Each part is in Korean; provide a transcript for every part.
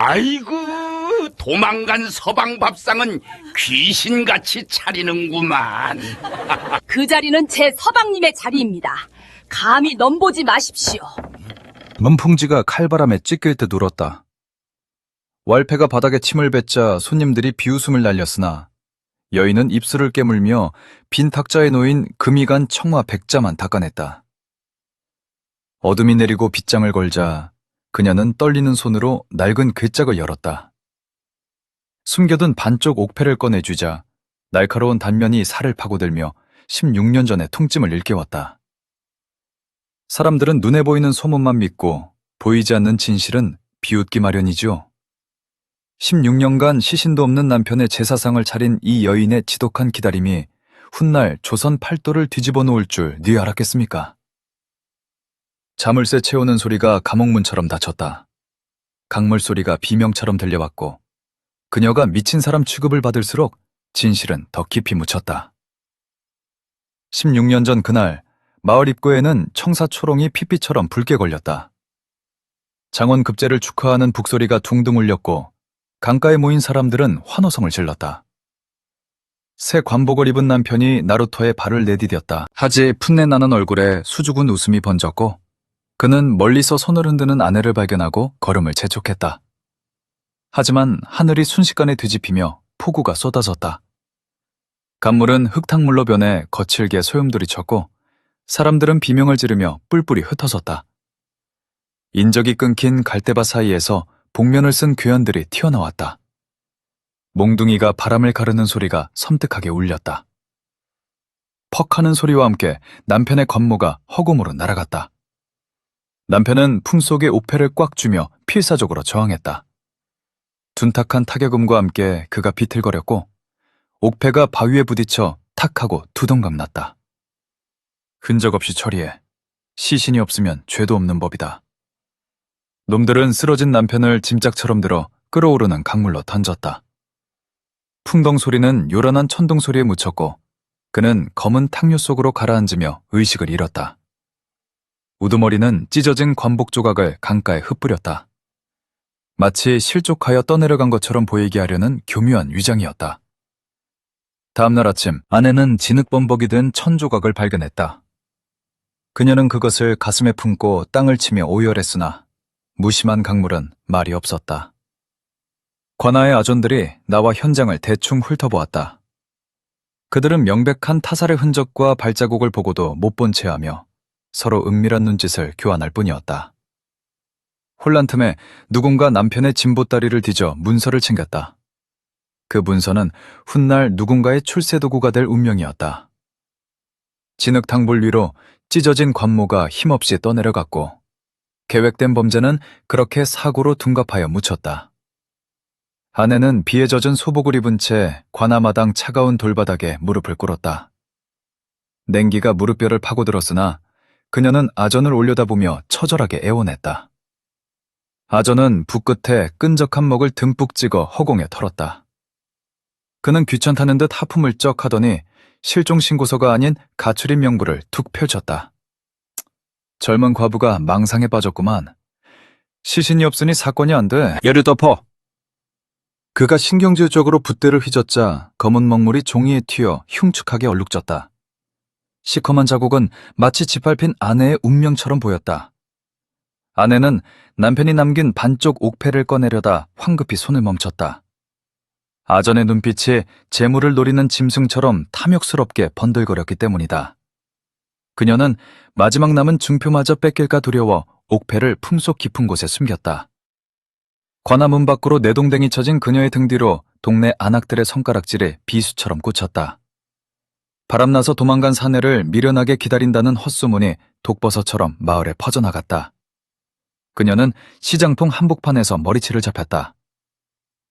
아이고, 도망간 서방 밥상은 귀신같이 차리는구만. 그 자리는 제 서방님의 자리입니다. 감히 넘보지 마십시오. 문풍지가 칼바람에 찢길 듯 울었다. 왈패가 바닥에 침을 뱉자 손님들이 비웃음을 날렸으나 여인은 입술을 깨물며 빈 탁자에 놓인 금이 간 청화 백자만 닦아냈다. 어둠이 내리고 빗장을 걸자 그녀는 떨리는 손으로 낡은 괴짝을 열었다. 숨겨둔 반쪽 옥패를 꺼내주자 날카로운 단면이 살을 파고들며 16년 전의 통찜을 일깨웠다. 사람들은 눈에 보이는 소문만 믿고 보이지 않는 진실은 비웃기 마련이죠. 16년간 시신도 없는 남편의 제사상을 차린 이 여인의 지독한 기다림이 훗날 조선 팔도를 뒤집어 놓을 줄 네 알았겠습니까? 자물쇠 채우는 소리가 감옥문처럼 닫혔다. 강물 소리가 비명처럼 들려왔고 그녀가 미친 사람 취급을 받을수록 진실은 더 깊이 묻혔다. 16년 전 그날 마을 입구에는 청사초롱이 핏빛처럼 붉게 걸렸다. 장원급제를 축하하는 북소리가 둥둥 울렸고 강가에 모인 사람들은 환호성을 질렀다. 새 관복을 입은 남편이 나루터에 발을 내디뎠다. 하지에 풋내나는 얼굴에 수줍은 웃음이 번졌고 그는 멀리서 손을 흔드는 아내를 발견하고 걸음을 재촉했다. 하지만 하늘이 순식간에 뒤집히며 폭우가 쏟아졌다. 강물은 흙탕물로 변해 거칠게 소용돌이 쳤고 사람들은 비명을 지르며 뿔뿔이 흩어졌다. 인적이 끊긴 갈대밭 사이에서 복면을 쓴 괴연들이 튀어나왔다. 몽둥이가 바람을 가르는 소리가 섬뜩하게 울렸다. 퍽 하는 소리와 함께 남편의 관모가 허공으로 날아갔다. 남편은 품속에 옥패를 꽉 쥐며 필사적으로 저항했다. 둔탁한 타격음과 함께 그가 비틀거렸고 옥패가 바위에 부딪혀 탁하고 두동강 났다. 흔적 없이 처리해. 시신이 없으면 죄도 없는 법이다. 놈들은 쓰러진 남편을 짐짝처럼 들어 끓어오르는 강물로 던졌다. 풍덩 소리는 요란한 천둥 소리에 묻혔고 그는 검은 탕류 속으로 가라앉으며 의식을 잃었다. 우두머리는 찢어진 관복 조각을 강가에 흩뿌렸다. 마치 실족하여 떠내려간 것처럼 보이게 하려는 교묘한 위장이었다. 다음날 아침 아내는 진흙범벅이 된 천조각을 발견했다. 그녀는 그것을 가슴에 품고 땅을 치며 오열했으나 무심한 강물은 말이 없었다. 관아의 아존들이 나와 현장을 대충 훑어보았다. 그들은 명백한 타살의 흔적과 발자국을 보고도 못 본 채하며 서로 은밀한 눈짓을 교환할 뿐이었다. 혼란 틈에 누군가 남편의 진보다리를 뒤져 문서를 챙겼다. 그 문서는 훗날 누군가의 출세도구가 될 운명이었다. 진흙탕불 위로 찢어진 관모가 힘없이 떠내려갔고 계획된 범죄는 그렇게 사고로 둔갑하여 묻혔다. 아내는 비에 젖은 소복을 입은 채 관아마당 차가운 돌바닥에 무릎을 꿇었다. 냉기가 무릎뼈를 파고들었으나 그녀는 아전을 올려다보며 처절하게 애원했다. 아전은 붓끝에 끈적한 먹을 듬뿍 찍어 허공에 털었다. 그는 귀찮다는 듯 하품을 쩍 하더니 실종신고서가 아닌 가출인 명부를 툭 펼쳤다. 젊은 과부가 망상에 빠졌구만. 시신이 없으니 사건이 안 돼. 예를 덮어. 그가 신경질적으로 붓대를 휘젓자 검은 먹물이 종이에 튀어 흉측하게 얼룩졌다. 시커먼 자국은 마치 짓밟힌 아내의 운명처럼 보였다. 아내는 남편이 남긴 반쪽 옥패를 꺼내려다 황급히 손을 멈췄다. 아전의 눈빛이 재물을 노리는 짐승처럼 탐욕스럽게 번들거렸기 때문이다. 그녀는 마지막 남은 증표마저 뺏길까 두려워 옥패를 품속 깊은 곳에 숨겼다. 관아문 밖으로 내동댕이 쳐진 그녀의 등 뒤로 동네 안악들의 손가락질에 비수처럼 꽂혔다. 바람나서 도망간 사내를 미련하게 기다린다는 헛소문이 독버섯처럼 마을에 퍼져나갔다. 그녀는 시장통 한복판에서 머리채를 잡혔다.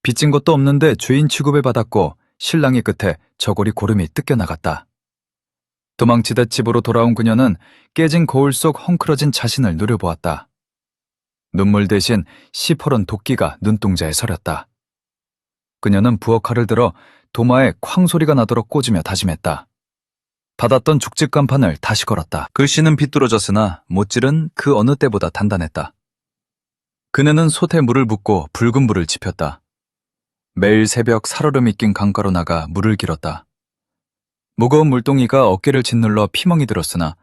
빚진 것도 없는데 죄인 취급을 받았고 신랑의 끝에 저고리 고름이 뜯겨나갔다. 도망치듯 집으로 돌아온 그녀는 깨진 거울 속 헝클어진 자신을 누려보았다. 눈물 대신 시퍼런 도끼가 눈동자에 서렸다. 그녀는 부엌칼을 들어 도마에 쾅 소리가 나도록 꽂으며 다짐했다. 닫았던 죽집 간판을 다시 걸었다. 글씨는 비뚤어졌으나 못질은 그 어느 때보다 단단했다. 그네는 솥에 물을 붓고 붉은 불을 지폈다. 매일 새벽 살얼음이 낀 강가로 나가 물을 길었다. 무거운 물동이가 어깨를 짓눌러 피멍이 들었으나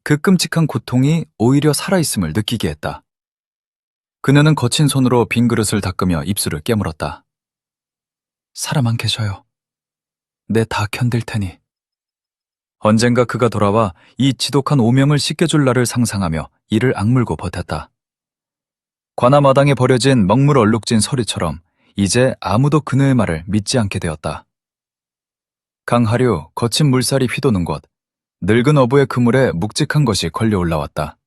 그 끔찍한 고통이 오히려 살아있음을 느끼게 했다. 그녀는 거친 손으로 빈 그릇을 닦으며 입술을 깨물었다. 사람 안 계셔요. 내 다 견딜 테니. 언젠가 그가 돌아와 이 지독한 오명을 씻겨줄 날을 상상하며 이를 악물고 버텼다. 관아마당에 버려진 먹물 얼룩진 서리처럼 이제 아무도 그녀의 말을 믿지 않게 되었다. 강하류 거친 물살이 휘도는 곳, 늙은 어부의 그물에 묵직한 것이 걸려 올라왔다.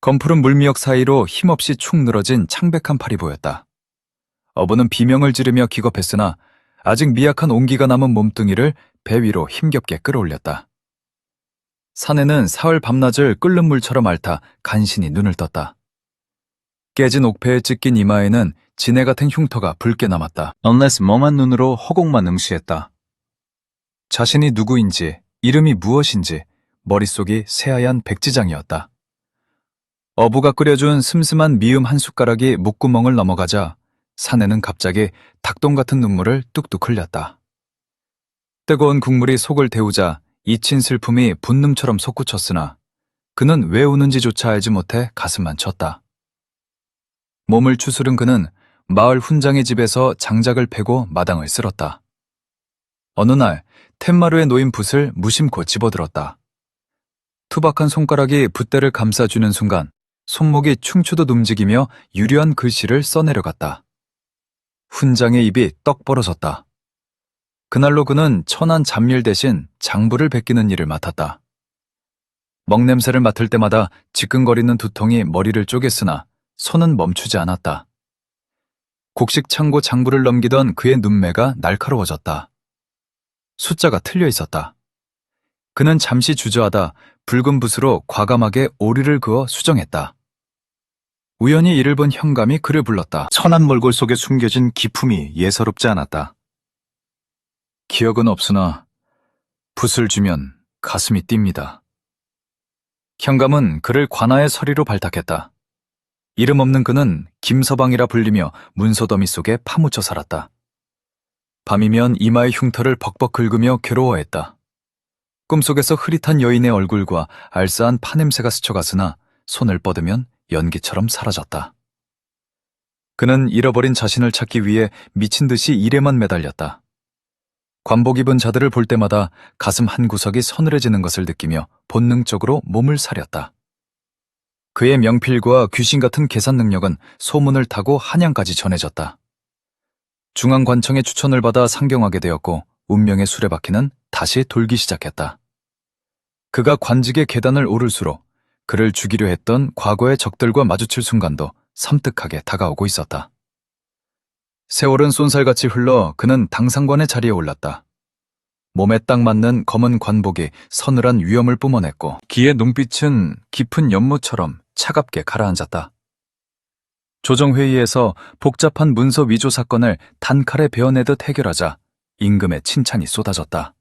검푸른 물미역 사이로 힘없이 축 늘어진 창백한 팔이 보였다. 어부는 비명을 지르며 기겁했으나 아직 미약한 온기가 남은 몸뚱이를 배 위로 힘겹게 끌어올렸다. 사내는 사흘 밤낮을 끓는 물처럼 앓다 간신히 눈을 떴다. 깨진 옥패에 찢긴 이마에는 지네 같은 흉터가 붉게 남았다. 언레스 멍한 눈으로 허공만 응시했다. 자신이 누구인지, 이름이 무엇인지 머릿속이 새하얀 백지장이었다. 어부가 끓여준 슴슴한 미음 한 숟가락이 목구멍을 넘어가자 사내는 갑자기 닭똥 같은 눈물을 뚝뚝 흘렸다. 뜨거운 국물이 속을 데우자 잊힌 슬픔이 분능처럼 솟구쳤으나 그는 왜 우는지조차 알지 못해 가슴만 쳤다. 몸을 추스른 그는 마을 훈장의 집에서 장작을 패고 마당을 쓸었다. 어느 날 툇마루에 놓인 붓을 무심코 집어들었다. 투박한 손가락이 붓대를 감싸주는 순간 손목이 춤추듯 움직이며 유려한 글씨를 써내려갔다. 훈장의 입이 떡 벌어졌다. 그날로 그는 천한 잡일 대신 장부를 베끼는 일을 맡았다. 먹냄새를 맡을 때마다 지끈거리는 두통이 머리를 쪼갰으나 손은 멈추지 않았다. 곡식 창고 장부를 넘기던 그의 눈매가 날카로워졌다. 숫자가 틀려 있었다. 그는 잠시 주저하다 붉은 붓으로 과감하게 오리를 그어 수정했다. 우연히 이를 본 현감이 그를 불렀다. 천한 몰골 속에 숨겨진 기품이 예사롭지 않았다. 기억은 없으나 붓을 주면 가슴이 뜁니다. 현감은 그를 관아의 서리로 발탁했다. 이름 없는 그는 김서방이라 불리며 문소더미 속에 파묻혀 살았다. 밤이면 이마의 흉터를 벅벅 긁으며 괴로워했다. 꿈속에서 흐릿한 여인의 얼굴과 알싸한 파냄새가 스쳐갔으나 손을 뻗으면 연기처럼 사라졌다. 그는 잃어버린 자신을 찾기 위해 미친 듯이 일에만 매달렸다. 관복 입은 자들을 볼 때마다 가슴 한구석이 서늘해지는 것을 느끼며 본능적으로 몸을 사렸다. 그의 명필과 귀신 같은 계산 능력은 소문을 타고 한양까지 전해졌다. 중앙관청의 추천을 받아 상경하게 되었고 운명의 수레바퀴는 다시 돌기 시작했다. 그가 관직의 계단을 오를수록 그를 죽이려 했던 과거의 적들과 마주칠 순간도 섬뜩하게 다가오고 있었다. 세월은 쏜살같이 흘러 그는 당상관의 자리에 올랐다. 몸에 딱 맞는 검은 관복이 서늘한 위엄을 뿜어냈고 기의 눈빛은 깊은 연못처럼 차갑게 가라앉았다. 조정회의에서 복잡한 문서 위조 사건을 단칼에 베어내듯 해결하자 임금의 칭찬이 쏟아졌다.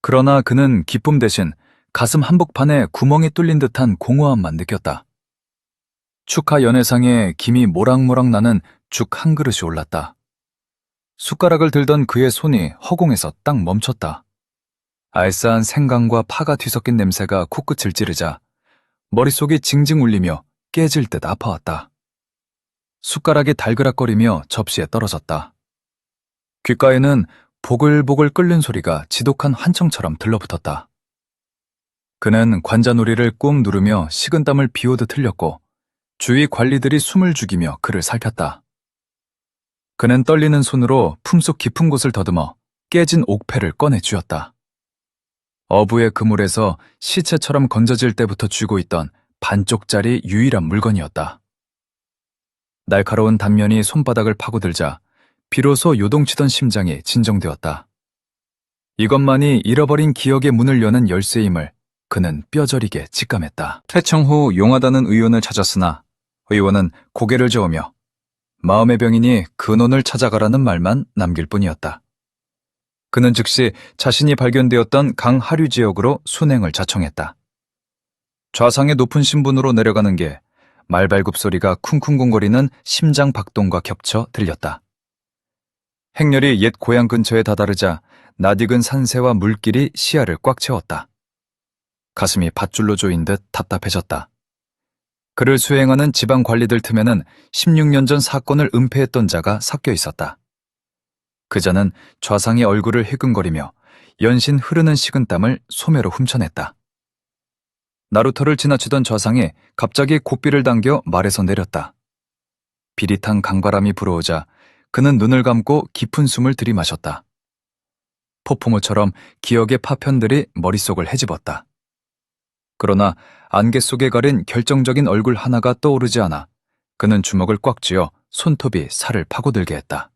그러나 그는 기쁨 대신 가슴 한복판에 구멍이 뚫린 듯한 공허함만 느꼈다. 축하 연회상에 김이 모락모락 나는 죽 한 그릇이 올랐다. 숟가락을 들던 그의 손이 허공에서 딱 멈췄다. 알싸한 생강과 파가 뒤섞인 냄새가 코끝을 찌르자 머릿속이 징징 울리며 깨질 듯 아파왔다. 숟가락이 달그락거리며 접시에 떨어졌다. 귓가에는 보글보글 끓는 소리가 지독한 환청처럼 들러붙었다. 그는 관자놀이를 꾹 누르며 식은땀을 비오듯 흘렸고 주위 관리들이 숨을 죽이며 그를 살폈다. 그는 떨리는 손으로 품속 깊은 곳을 더듬어 깨진 옥패를 꺼내 쥐었다. 어부의 그물에서 시체처럼 건져질 때부터 쥐고 있던 반쪽짜리 유일한 물건이었다. 날카로운 단면이 손바닥을 파고들자 비로소 요동치던 심장이 진정되었다. 이것만이 잃어버린 기억의 문을 여는 열쇠임을 그는 뼈저리게 직감했다. 퇴청 후 용하다는 의원을 찾았으나 의원은 고개를 저으며 마음의 병이니 근원을 찾아가라는 말만 남길 뿐이었다. 그는 즉시 자신이 발견되었던 강하류 지역으로 순행을 자청했다. 좌상의 높은 신분으로 내려가는 게 말발굽 소리가 쿵쿵쿵거리는 심장 박동과 겹쳐 들렸다. 행렬이 옛 고향 근처에 다다르자 낯익은 산새와 물길이 시야를 꽉 채웠다. 가슴이 밧줄로 조인 듯 답답해졌다. 그를 수행하는 지방 관리들 틈에는 16년 전 사건을 은폐했던 자가 섞여 있었다. 그 자는 좌상의 얼굴을 희근거리며 연신 흐르는 식은땀을 소매로 훔쳐냈다. 나루터를 지나치던 좌상이 갑자기 고삐를 당겨 말에서 내렸다. 비릿한 강바람이 불어오자 그는 눈을 감고 깊은 숨을 들이마셨다. 폭풍우처럼 기억의 파편들이 머릿속을 헤집었다. 그러나 안개 속에 가린 결정적인 얼굴 하나가 떠오르지 않아 그는 주먹을 꽉 쥐어 손톱이 살을 파고들게 했다.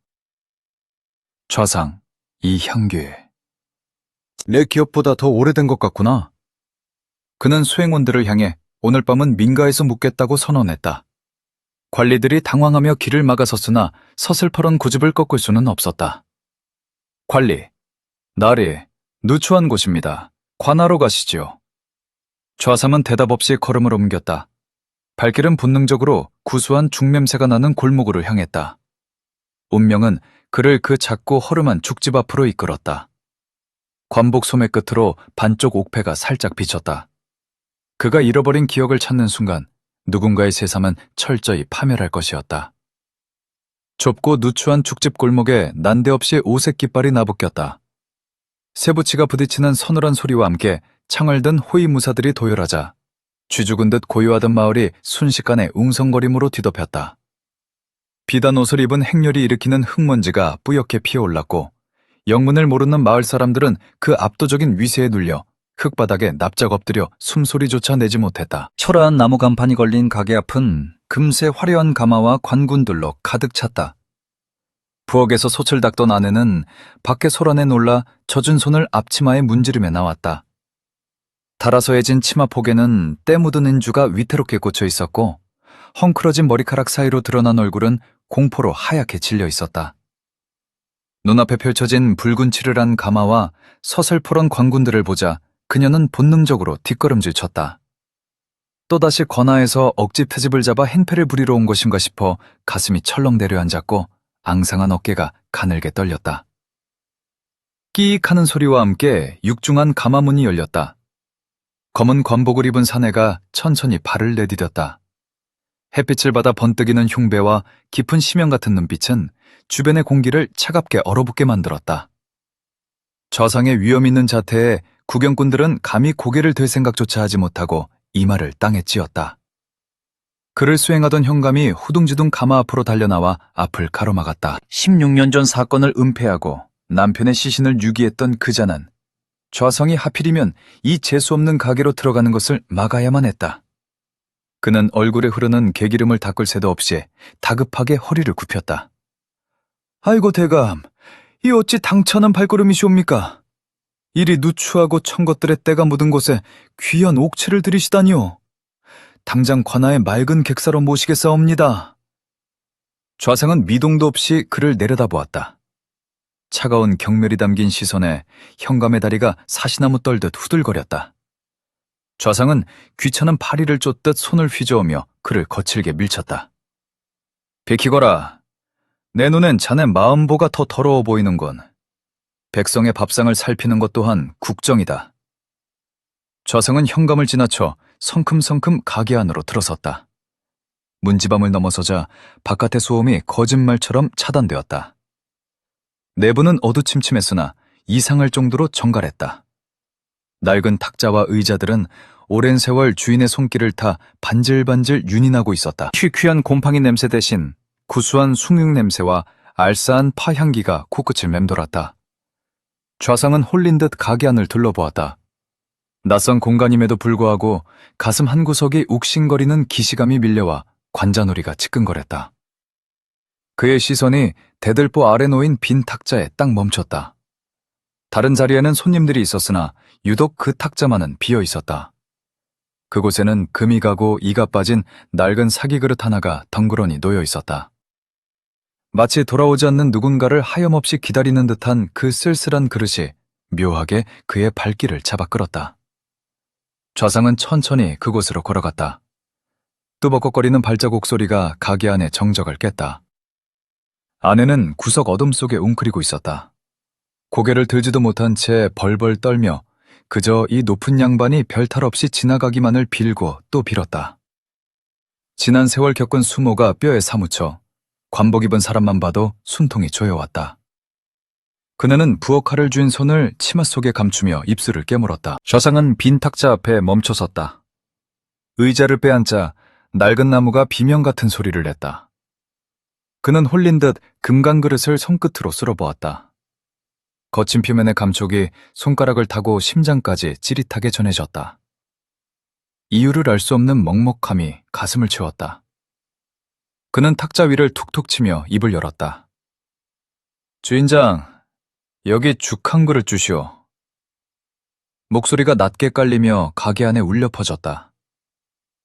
좌상, 이향규. 내 기억보다 더 오래된 것 같구나. 그는 수행원들을 향해 오늘 밤은 민가에서 묵겠다고 선언했다. 관리들이 당황하며 길을 막아섰으나 서슬퍼런 고집을 꺾을 수는 없었다. 관리, 나리, 누추한 곳입니다. 관하로 가시지요. 좌상은 대답 없이 걸음을 옮겼다. 발길은 본능적으로 구수한 죽냄새가 나는 골목으로 향했다. 운명은 그를 그 작고 허름한 죽집 앞으로 이끌었다. 관복 소매 끝으로 반쪽 옥패가 살짝 비쳤다. 그가 잃어버린 기억을 찾는 순간 누군가의 세상은 철저히 파멸할 것이었다. 좁고 누추한 죽집 골목에 난데없이 오색 깃발이 나부꼈다. 쇠붙이가 부딪히는 서늘한 소리와 함께 창을 든 호위무사들이 도열하자 쥐죽은 듯 고요하던 마을이 순식간에 웅성거림으로 뒤덮였다. 비단 옷을 입은 행렬이 일으키는 흙먼지가 뿌옇게 피어올랐고 영문을 모르는 마을 사람들은 그 압도적인 위세에 눌려 흙바닥에 납작 엎드려 숨소리조차 내지 못했다. 초라한 나무 간판이 걸린 가게 앞은 금세 화려한 가마와 관군들로 가득 찼다. 부엌에서 솥을 닦던 아내는 밖에 소란에 놀라 젖은 손을 앞치마에 문지르며 나왔다. 달아서해진 치마폭에는 때 묻은 인주가 위태롭게 꽂혀 있었고 헝클어진 머리카락 사이로 드러난 얼굴은 공포로 하얗게 질려 있었다. 눈앞에 펼쳐진 붉은 칠을 한 가마와 서슬퍼런 관군들을 보자 그녀는 본능적으로 뒷걸음질 쳤다. 또다시 관아에서 억지 트집을 잡아 행패를 부리러 온 것인가 싶어 가슴이 철렁 내려앉았고 앙상한 어깨가 가늘게 떨렸다. 끼익 하는 소리와 함께 육중한 가마문이 열렸다. 검은 관복을 입은 사내가 천천히 발을 내디뎠다. 햇빛을 받아 번뜩이는 흉배와 깊은 심연 같은 눈빛은 주변의 공기를 차갑게 얼어붙게 만들었다. 좌상의 위험 있는 자태에 구경꾼들은 감히 고개를 들 생각조차 하지 못하고 이마를 땅에 찧었다. 그를 수행하던 현감이 후둥지둥 가마 앞으로 달려나와 앞을 가로막았다. 16년 전 사건을 은폐하고 남편의 시신을 유기했던 그 자는 좌상이 하필이면 이 재수없는 가게로 들어가는 것을 막아야만 했다. 그는 얼굴에 흐르는 개기름을 닦을 새도 없이 다급하게 허리를 굽혔다. 아이고 대감, 이 어찌 당찬한 발걸음이시옵니까? 이리 누추하고 천 것들의 때가 묻은 곳에 귀한 옥체를 들이시다니요. 당장 관아에 맑은 객사로 모시겠사옵니다. 좌상은 미동도 없이 그를 내려다보았다. 차가운 경멸이 담긴 시선에 현감의 다리가 사시나무 떨듯 후들거렸다. 좌상은 귀찮은 파리를 쫓듯 손을 휘저으며 그를 거칠게 밀쳤다. 비키거라. 내 눈엔 자네 마음보가 더 더러워 보이는군. 백성의 밥상을 살피는 것 또한 국정이다. 좌상은 현감을 지나쳐 성큼성큼 가게 안으로 들어섰다. 문지방을 넘어서자 바깥의 소음이 거짓말처럼 차단되었다. 내부는 어두침침했으나 이상할 정도로 정갈했다. 낡은 탁자와 의자들은 오랜 세월 주인의 손길을 타 반질반질 윤이 나고 있었다. 퀴퀴한 곰팡이 냄새 대신 구수한 숭늉 냄새와 알싸한 파향기가 코끝을 맴돌았다. 좌상은 홀린 듯 가게 안을 둘러보았다. 낯선 공간임에도 불구하고 가슴 한구석이 욱신거리는 기시감이 밀려와 관자놀이가 지끈거렸다. 그의 시선이 대들보 아래 놓인 빈 탁자에 딱 멈췄다. 다른 자리에는 손님들이 있었으나 유독 그 탁자만은 비어 있었다. 그곳에는 금이 가고 이가 빠진 낡은 사기 그릇 하나가 덩그러니 놓여 있었다. 마치 돌아오지 않는 누군가를 하염없이 기다리는 듯한 그 쓸쓸한 그릇이 묘하게 그의 발길을 잡아 끌었다. 좌상은 천천히 그곳으로 걸어갔다. 뚜벅거리는 발자국 소리가 가게 안의 정적을 깼다. 아내는 구석 어둠 속에 웅크리고 있었다. 고개를 들지도 못한 채 벌벌 떨며 그저 이 높은 양반이 별탈 없이 지나가기만을 빌고 또 빌었다. 지난 세월 겪은 수모가 뼈에 사무쳐 관복 입은 사람만 봐도 숨통이 조여왔다. 그녀는 부엌 칼을 쥔 손을 치마 속에 감추며 입술을 깨물었다. 좌상은 빈 탁자 앞에 멈춰섰다. 의자를 빼앉아 낡은 나무가 비명 같은 소리를 냈다. 그는 홀린 듯 금강 그릇을 손끝으로 쓸어보았다. 거친 표면의 감촉이 손가락을 타고 심장까지 찌릿하게 전해졌다. 이유를 알 수 없는 먹먹함이 가슴을 채웠다. 그는 탁자 위를 툭툭 치며 입을 열었다. 주인장, 여기 죽 한 그릇 주시오. 목소리가 낮게 깔리며 가게 안에 울려 퍼졌다.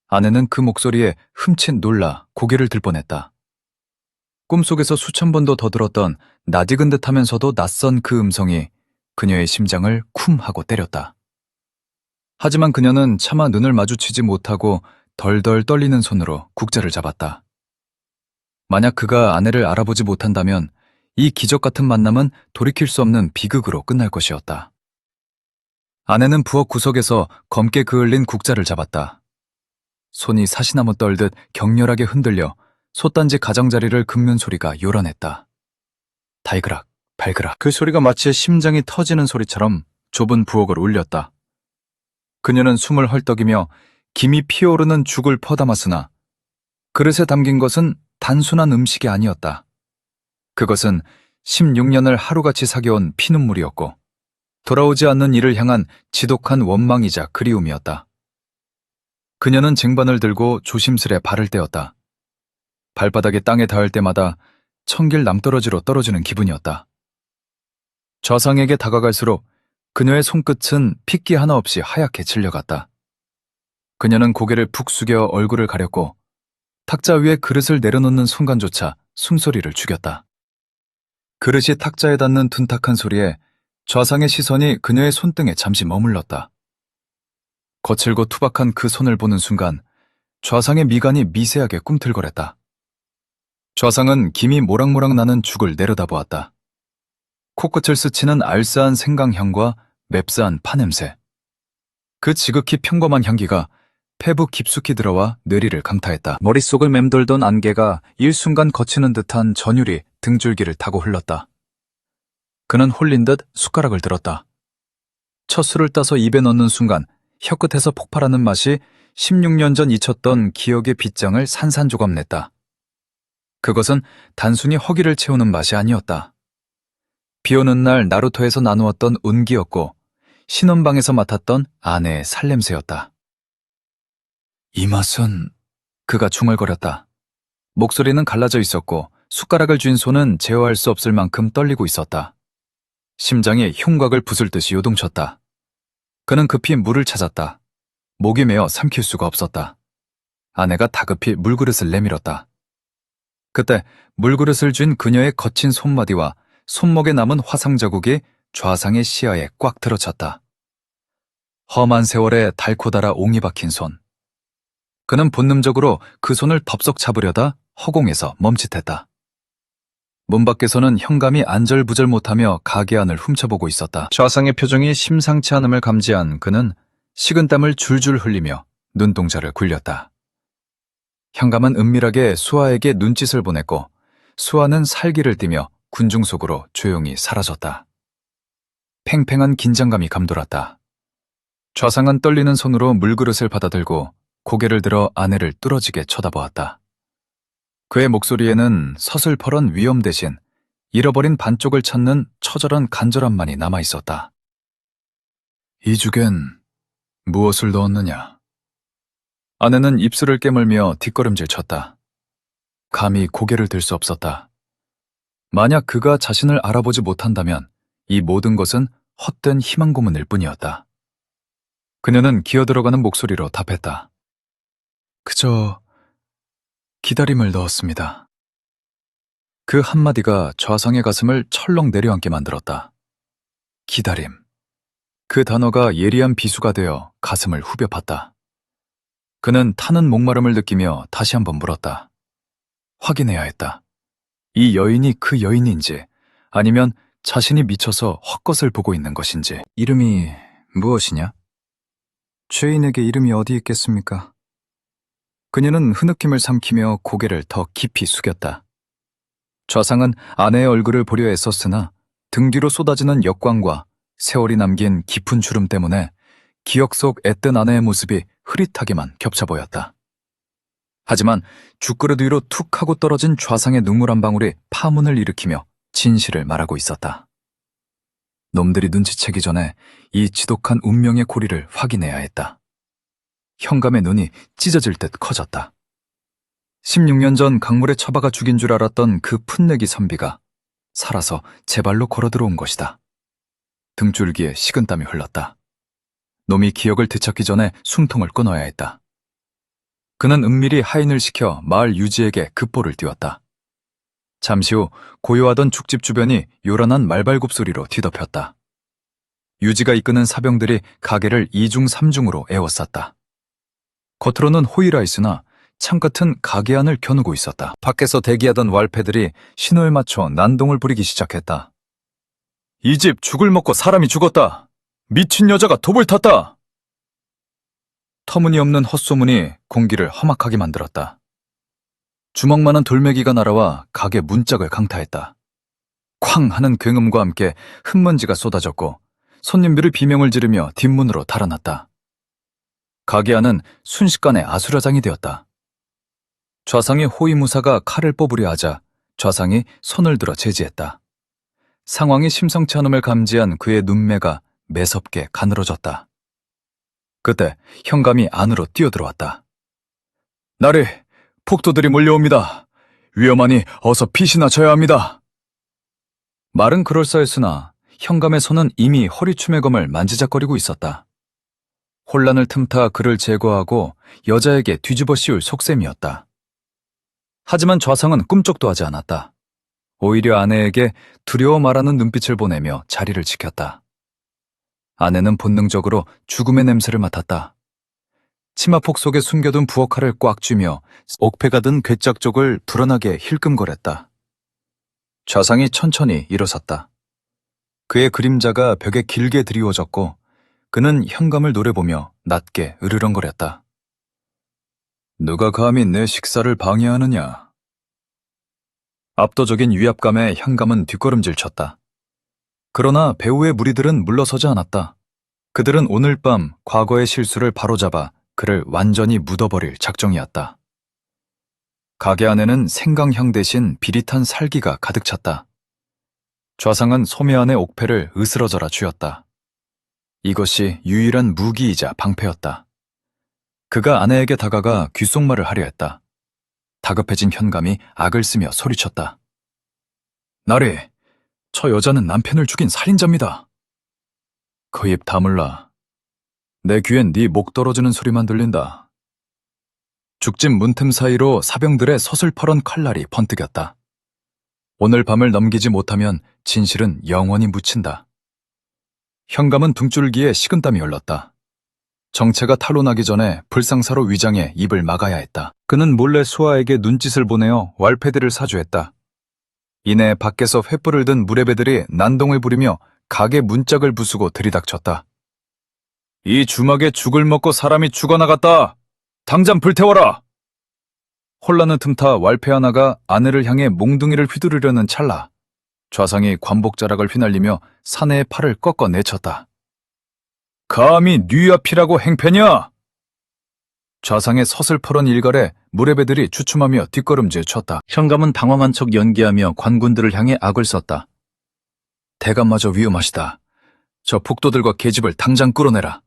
아내는 그 목소리에 흠칫 놀라 고개를 들 뻔했다. 꿈속에서 수천 번도 더 들었던 낯익은 듯하면서도 낯선 그 음성이 그녀의 심장을 쿰 하고 때렸다. 하지만 그녀는 차마 눈을 마주치지 못하고 덜덜 떨리는 손으로 국자를 잡았다. 만약 그가 아내를 알아보지 못한다면 이 기적 같은 만남은 돌이킬 수 없는 비극으로 끝날 것이었다. 아내는 부엌 구석에서 검게 그을린 국자를 잡았다. 손이 사시나무 떨듯 격렬하게 흔들려 솥단지 가장자리를 긁는 소리가 요란했다. 달그락, 발그락. 그 소리가 마치 심장이 터지는 소리처럼 좁은 부엌을 울렸다. 그녀는 숨을 헐떡이며 김이 피어오르는 죽을 퍼담았으나 그릇에 담긴 것은 단순한 음식이 아니었다. 그것은 16년을 하루같이 사겨온 피눈물이었고 돌아오지 않는 이를 향한 지독한 원망이자 그리움이었다. 그녀는 쟁반을 들고 조심스레 발을 떼었다. 발바닥이 땅에 닿을 때마다 천길 남떨어지로 떨어지는 기분이었다. 좌상에게 다가갈수록 그녀의 손끝은 핏기 하나 없이 하얗게 질려갔다. 그녀는 고개를 푹 숙여 얼굴을 가렸고 탁자 위에 그릇을 내려놓는 순간조차 숨소리를 죽였다. 그릇이 탁자에 닿는 둔탁한 소리에 좌상의 시선이 그녀의 손등에 잠시 머물렀다. 거칠고 투박한 그 손을 보는 순간 좌상의 미간이 미세하게 꿈틀거렸다. 좌상은 김이 모락모락 나는 죽을 내려다보았다. 코끝을 스치는 알싸한 생강향과 맵싸한 파냄새. 그 지극히 평범한 향기가 폐부 깊숙이 들어와 뇌리를 감타했다. 머릿속을 맴돌던 안개가 일순간 거치는 듯한 전율이 등줄기를 타고 흘렀다. 그는 홀린 듯 숟가락을 들었다. 첫 술을 따서 입에 넣는 순간 혀끝에서 폭발하는 맛이 16년 전 잊혔던 기억의 빗장을 산산조각 냈다. 그것은 단순히 허기를 채우는 맛이 아니었다. 비오는 날 나루토에서 나누었던 운기였고 신혼방에서 맡았던 아내의 살냄새였다. 이 맛은... 그가 중얼거렸다. 목소리는 갈라져 있었고 숟가락을 쥔 손은 제어할 수 없을 만큼 떨리고 있었다. 심장이 흉곽을 부술 듯이 요동쳤다. 그는 급히 물을 찾았다. 목이 메어 삼킬 수가 없었다. 아내가 다급히 물그릇을 내밀었다. 그때 물그릇을 쥔 그녀의 거친 손마디와 손목에 남은 화상 자국이 좌상의 시야에 꽉 들어찼다. 험한 세월에 달고 달아 옹이 박힌 손. 그는 본능적으로 그 손을 덥석 잡으려다 허공에서 멈칫했다. 문 밖에서는 현감이 안절부절 못하며 가게 안을 훔쳐보고 있었다. 좌상의 표정이 심상치 않음을 감지한 그는 식은땀을 줄줄 흘리며 눈동자를 굴렸다. 현감은 은밀하게 수아에게 눈짓을 보냈고 수아는 살기를 띠며 군중 속으로 조용히 사라졌다. 팽팽한 긴장감이 감돌았다. 좌상은 떨리는 손으로 물그릇을 받아들고 고개를 들어 아내를 뚫어지게 쳐다보았다. 그의 목소리에는 서슬퍼런 위험 대신 잃어버린 반쪽을 찾는 처절한 간절함만이 남아있었다. 이 죽엔 무엇을 넣었느냐? 아내는 입술을 깨물며 뒷걸음질 쳤다. 감히 고개를 들 수 없었다. 만약 그가 자신을 알아보지 못한다면 이 모든 것은 헛된 희망 고문일 뿐이었다. 그녀는 기어들어가는 목소리로 답했다. 그저 기다림을 넣었습니다. 그 한마디가 좌상의 가슴을 철렁 내려앉게 만들었다. 기다림. 그 단어가 예리한 비수가 되어 가슴을 후벼 팠다. 그는 타는 목마름을 느끼며 다시 한번 물었다. 확인해야 했다. 이 여인이 그 여인인지 아니면 자신이 미쳐서 헛것을 보고 있는 것인지. 이름이 무엇이냐? 죄인에게 이름이 어디 있겠습니까? 그녀는 흐느낌을 삼키며 고개를 더 깊이 숙였다. 좌상은 아내의 얼굴을 보려 애썼으나 등 뒤로 쏟아지는 역광과 세월이 남긴 깊은 주름 때문에 기억 속 애뜬 아내의 모습이 흐릿하게만 겹쳐 보였다. 하지만 죽그릇 위로 툭 하고 떨어진 좌상의 눈물 한 방울이 파문을 일으키며 진실을 말하고 있었다. 놈들이 눈치채기 전에 이 지독한 운명의 고리를 확인해야 했다. 현감의 눈이 찢어질 듯 커졌다. 16년 전 강물에 처박아 죽인 줄 알았던 그 풋내기 선비가 살아서 제 발로 걸어 들어온 것이다. 등줄기에 식은땀이 흘렀다. 놈이 기억을 되찾기 전에 숨통을 끊어야 했다. 그는 은밀히 하인을 시켜 마을 유지에게 급보를 띄웠다. 잠시 후 고요하던 죽집 주변이 요란한 말발굽 소리로 뒤덮였다. 유지가 이끄는 사병들이 가게를 2중 3중으로 에워쌌다. 겉으로는 호의라 했으나 창끝은 가게 안을 겨누고 있었다. 밖에서 대기하던 왈패들이 신호에 맞춰 난동을 부리기 시작했다. 이 집 죽을 먹고 사람이 죽었다. 미친 여자가 돕을 탔다. 터무니없는 헛소문이 공기를 험악하게 만들었다. 주먹만한 돌멩이가 날아와 가게 문짝을 강타했다. 쾅 하는 굉음과 함께 흙먼지가 쏟아졌고 손님들이 비명을 지르며 뒷문으로 달아났다. 가게 안은 순식간에 아수라장이 되었다. 좌상의 호위무사가 칼을 뽑으려 하자 좌상이 손을 들어 제지했다. 상황이 심상치 않음을 감지한 그의 눈매가 매섭게 가늘어졌다. 그때 현감이 안으로 뛰어들어왔다. 나리, 폭도들이 몰려옵니다. 위험하니 어서 핏이나 져야 합니다. 말은 그럴싸했으나 현감의 손은 이미 허리춤의 검을 만지작거리고 있었다. 혼란을 틈타 그를 제거하고 여자에게 뒤집어 씌울 속셈이었다. 하지만 좌상은 꿈쩍도 하지 않았다. 오히려 아내에게 두려워 말하는 눈빛을 보내며 자리를 지켰다. 아내는 본능적으로 죽음의 냄새를 맡았다. 치마폭 속에 숨겨둔 부엌칼을 꽉 쥐며 옥패가 든 괴짝 쪽을 불어나게 힐끔거렸다. 좌상이 천천히 일어섰다. 그의 그림자가 벽에 길게 드리워졌고 그는 현감을 노려보며 낮게 으르렁거렸다. 누가 감히 내 식사를 방해하느냐? 압도적인 위압감에 현감은 뒷걸음질 쳤다. 그러나 배우의 무리들은 물러서지 않았다. 그들은 오늘 밤 과거의 실수를 바로잡아 그를 완전히 묻어버릴 작정이었다. 가게 안에는 생강향 대신 비릿한 살기가 가득 찼다. 좌상은 소매 안의 옥패를 으스러져라 쥐었다. 이것이 유일한 무기이자 방패였다. 그가 아내에게 다가가 귓속말을 하려 했다. 다급해진 현감이 악을 쓰며 소리쳤다. 나리, 저 여자는 남편을 죽인 살인자입니다. 그 입 다물라. 내 귀엔 네 목 떨어지는 소리만 들린다. 죽집 문틈 사이로 사병들의 서슬퍼런 칼날이 번뜩였다. 오늘 밤을 넘기지 못하면 진실은 영원히 묻힌다. 현감은 등줄기에 식은땀이 흘렀다. 정체가 탄로나기 전에 불상사로 위장해 입을 막아야 했다. 그는 몰래 수아에게 눈짓을 보내어 왈패들을 사주했다. 이내 밖에서 횃불을 든 무례배들이 난동을 부리며 가게 문짝을 부수고 들이닥쳤다. 이 주막에 죽을 먹고 사람이 죽어나갔다. 당장 불태워라. 혼란을 틈타 왈패 하나가 아내를 향해 몽둥이를 휘두르려는 찰나 좌상이 관복자락을 휘날리며 사내의 팔을 꺾어 내쳤다. 감히 뉘 앞이라고 행패냐? 좌상의 서슬퍼런 일갈에 무례배들이 주춤하며 뒷걸음질 쳤다. 현감은 당황한 척 연기하며 관군들을 향해 악을 썼다. 대감마저 위험하시다. 저 폭도들과 계집을 당장 끌어내라.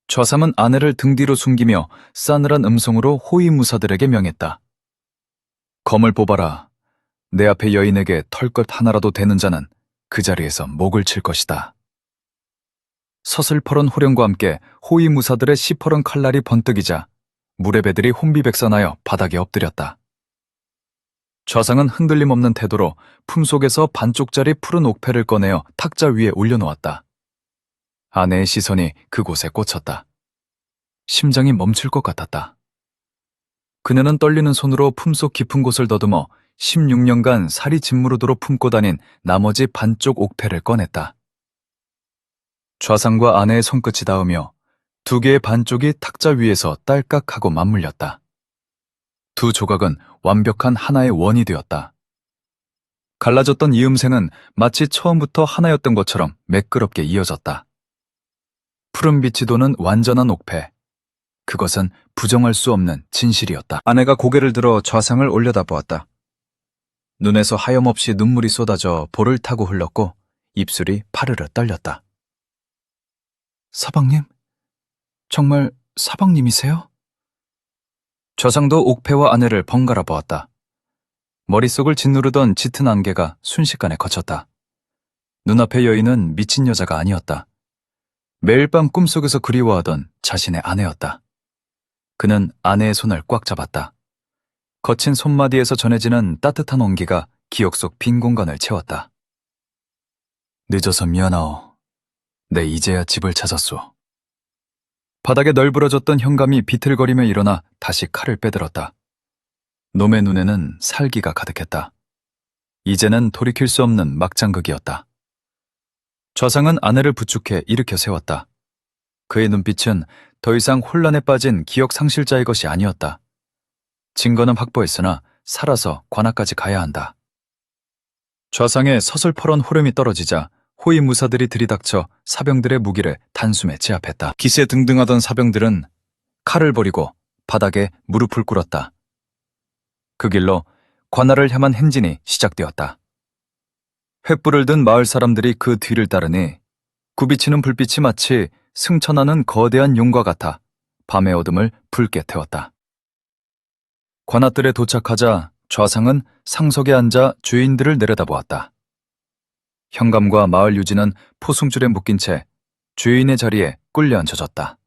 좌삼은 아내를 등 뒤로 숨기며 싸늘한 음성으로 호위무사들에게 명했다. 검을 뽑아라. 내 앞에 여인에게 털끝 하나라도 되는 자는 그 자리에서 목을 칠 것이다. 서슬퍼런 호령과 함께 호위무사들의 시퍼런 칼날이 번뜩이자 무례배들이 혼비백산하여 바닥에 엎드렸다. 좌상은 흔들림 없는 태도로 품속에서 반쪽짜리 푸른 옥패를 꺼내어 탁자 위에 올려놓았다. 아내의 시선이 그곳에 꽂혔다. 심장이 멈출 것 같았다. 그녀는 떨리는 손으로 품속 깊은 곳을 더듬어 16년간 살이 짓무르도록 품고 다닌 나머지 반쪽 옥패를 꺼냈다. 좌상과 아내의 손끝이 닿으며 두 개의 반쪽이 탁자 위에서 딸깍하고 맞물렸다. 두 조각은 완벽한 하나의 원이 되었다. 갈라졌던 이음새는 마치 처음부터 하나였던 것처럼 매끄럽게 이어졌다. 푸른 빛이 도는 완전한 옥패. 그것은 부정할 수 없는 진실이었다. 아내가 고개를 들어 좌상을 올려다보았다. 눈에서 하염없이 눈물이 쏟아져 볼을 타고 흘렀고 입술이 파르르 떨렸다. 서방님? 정말 서방님이세요? 좌상도 옥패와 아내를 번갈아 보았다. 머릿속을 짓누르던 짙은 안개가 순식간에 거쳤다. 눈앞의 여인은 미친 여자가 아니었다. 매일 밤 꿈속에서 그리워하던 자신의 아내였다. 그는 아내의 손을 꽉 잡았다. 거친 손마디에서 전해지는 따뜻한 온기가 기억 속 빈 공간을 채웠다. 늦어서 미안하오. 내 이제야 집을 찾았소. 바닥에 널브러졌던 현감이 비틀거리며 일어나 다시 칼을 빼들었다. 놈의 눈에는 살기가 가득했다. 이제는 돌이킬 수 없는 막장극이었다. 좌상은 아내를 부축해 일으켜 세웠다. 그의 눈빛은 더 이상 혼란에 빠진 기억 상실자의 것이 아니었다. 증거는 확보했으나 살아서 관아까지 가야 한다. 좌상의 서슬퍼런 호름이 떨어지자 호위 무사들이 들이닥쳐 사병들의 무기를 단숨에 제압했다. 기세 등등하던 사병들은 칼을 버리고 바닥에 무릎을 꿇었다. 그 길로 관아를 향한 행진이 시작되었다. 횃불을 든 마을 사람들이 그 뒤를 따르니 굽이치는 불빛이 마치 승천하는 거대한 용과 같아 밤의 어둠을 붉게 태웠다. 관아들에 도착하자 좌상은 상석에 앉아 주인들을 내려다보았다. 현감과 마을 유지는 포승줄에 묶인 채 주인의 자리에 꿀려 앉혀졌다.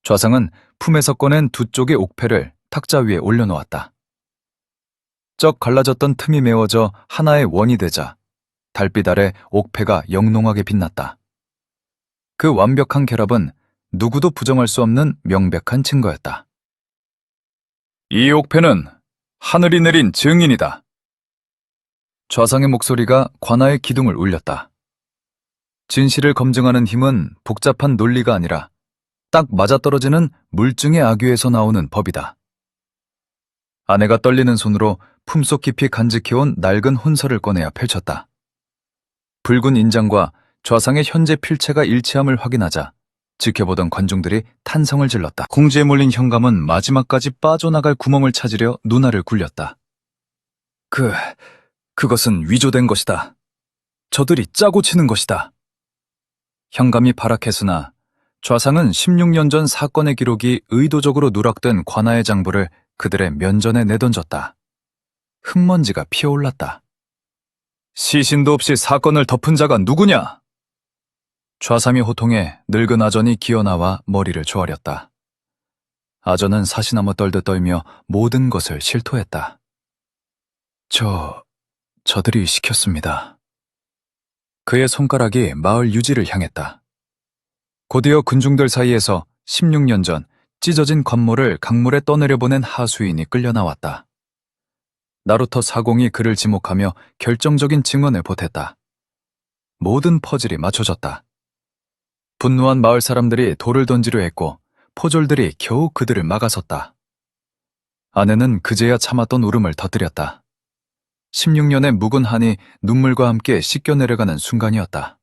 좌상은 품에서 꺼낸 두 쪽의 옥패를 탁자 위에 올려놓았다. 쩍 갈라졌던 틈이 메워져 하나의 원이 되자 달빛 아래 옥패가 영롱하게 빛났다. 그 완벽한 결합은 누구도 부정할 수 없는 명백한 증거였다. 이 옥패는 하늘이 내린 증인이다. 좌상의 목소리가 관아의 기둥을 울렸다. 진실을 검증하는 힘은 복잡한 논리가 아니라 딱 맞아떨어지는 물증의 악유에서 나오는 법이다. 아내가 떨리는 손으로 품속 깊이 간직해온 낡은 혼서를 꺼내야 펼쳤다. 붉은 인장과 좌상의 현재 필체가 일치함을 확인하자 지켜보던 관중들이 탄성을 질렀다. 궁지에 몰린 현감은 마지막까지 빠져나갈 구멍을 찾으려 눈알을 굴렸다. 그것은 위조된 것이다. 저들이 짜고 치는 것이다. 현감이 발악했으나 좌상은 16년 전 사건의 기록이 의도적으로 누락된 관아의 장부를 그들의 면전에 내던졌다. 흙먼지가 피어올랐다. 시신도 없이 사건을 덮은 자가 누구냐? 좌삼이 호통에 늙은 아전이 기어나와 머리를 조아렸다. 아전은 사시나무 떨듯 떨며 모든 것을 실토했다. 저들이 시켰습니다. 그의 손가락이 마을 유지를 향했다. 곧이어 군중들 사이에서 16년 전 찢어진 관모를 강물에 떠내려보낸 하수인이 끌려 나왔다. 나루터 사공이 그를 지목하며 결정적인 증언을 보탰다. 모든 퍼즐이 맞춰졌다. 분노한 마을 사람들이 돌을 던지려 했고 포졸들이 겨우 그들을 막아섰다. 아내는 그제야 참았던 울음을 터뜨렸다. 16년의 묵은 한이 눈물과 함께 씻겨 내려가는 순간이었다.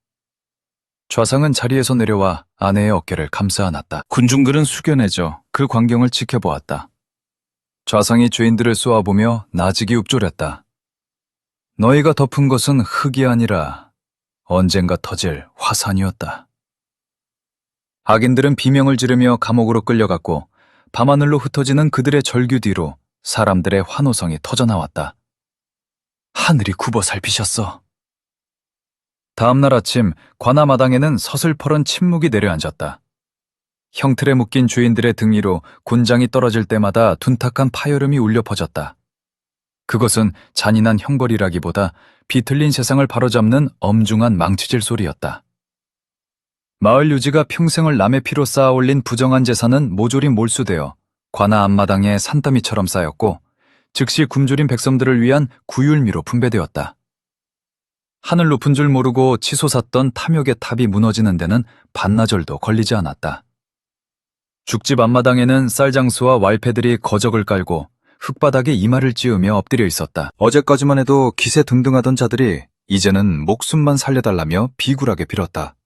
좌상은 자리에서 내려와 아내의 어깨를 감싸 안았다. 군중들은 숙연해져 그 광경을 지켜보았다. 좌상이 죄인들을 쏘아보며 나직이 읊조렸다. 너희가 덮은 것은 흙이 아니라 언젠가 터질 화산이었다. 악인들은 비명을 지르며 감옥으로 끌려갔고 밤하늘로 흩어지는 그들의 절규 뒤로 사람들의 환호성이 터져나왔다. 하늘이 굽어 살피셨어. 다음날 아침 관아마당에는 서슬퍼런 침묵이 내려앉았다. 형틀에 묶인 주인들의 등 위로 곤장이 떨어질 때마다 둔탁한 파열음이 울려 퍼졌다. 그것은 잔인한 형벌이라기보다 비틀린 세상을 바로잡는 엄중한 망치질 소리였다. 마을 유지가 평생을 남의 피로 쌓아올린 부정한 재산은 모조리 몰수되어 관아 앞마당에 산더미처럼 쌓였고 즉시 굶주린 백성들을 위한 구휼미로 분배되었다. 하늘 높은 줄 모르고 치솟았던 탐욕의 탑이 무너지는 데는 반나절도 걸리지 않았다. 죽집 앞마당에는 쌀장수와 왈패들이 거적을 깔고 흙바닥에 이마를 찌으며 엎드려 있었다. 어제까지만 해도 기세 등등하던 자들이 이제는 목숨만 살려달라며 비굴하게 빌었다.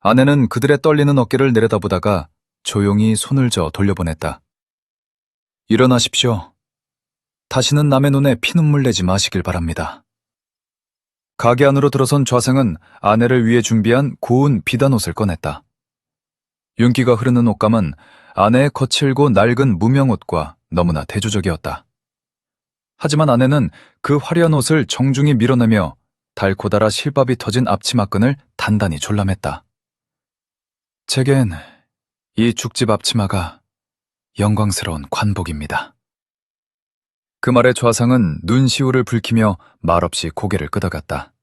아내는 그들의 떨리는 어깨를 내려다보다가 조용히 손을 저어 돌려보냈다. 일어나십시오. 다시는 남의 눈에 피눈물 내지 마시길 바랍니다. 가게 안으로 들어선 좌상은 아내를 위해 준비한 고운 비단옷을 꺼냈다. 윤기가 흐르는 옷감은 아내의 거칠고 낡은 무명옷과 너무나 대조적이었다. 하지만 아내는 그 화려한 옷을 정중히 밀어내며 달코달아 실밥이 터진 앞치마끈을 단단히 졸라맸다. 제겐 이 죽집 앞치마가 영광스러운 관복입니다. 그 말에 좌상은 눈시울을 붉히며 말없이 고개를 끄덕였다.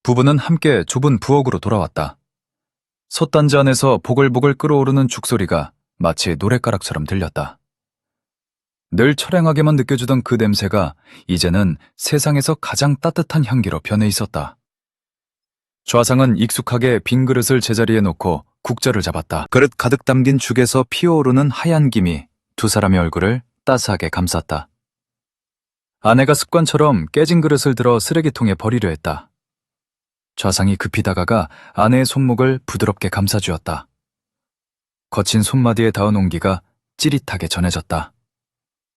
부부는 함께 좁은 부엌으로 돌아왔다. 솥단지 안에서 보글보글 끓어오르는 죽소리가 마치 노랫가락처럼 들렸다. 늘 처량하게만 느껴지던 그 냄새가 이제는 세상에서 가장 따뜻한 향기로 변해 있었다. 좌상은 익숙하게 빈 그릇을 제자리에 놓고 국자를 잡았다. 그릇 가득 담긴 죽에서 피어오르는 하얀 김이 두 사람의 얼굴을 따스하게 감쌌다. 아내가 습관처럼 깨진 그릇을 들어 쓰레기통에 버리려 했다. 좌상이 급히 다가가 아내의 손목을 부드럽게 감싸주었다. 거친 손마디에 닿은 온기가 찌릿하게 전해졌다.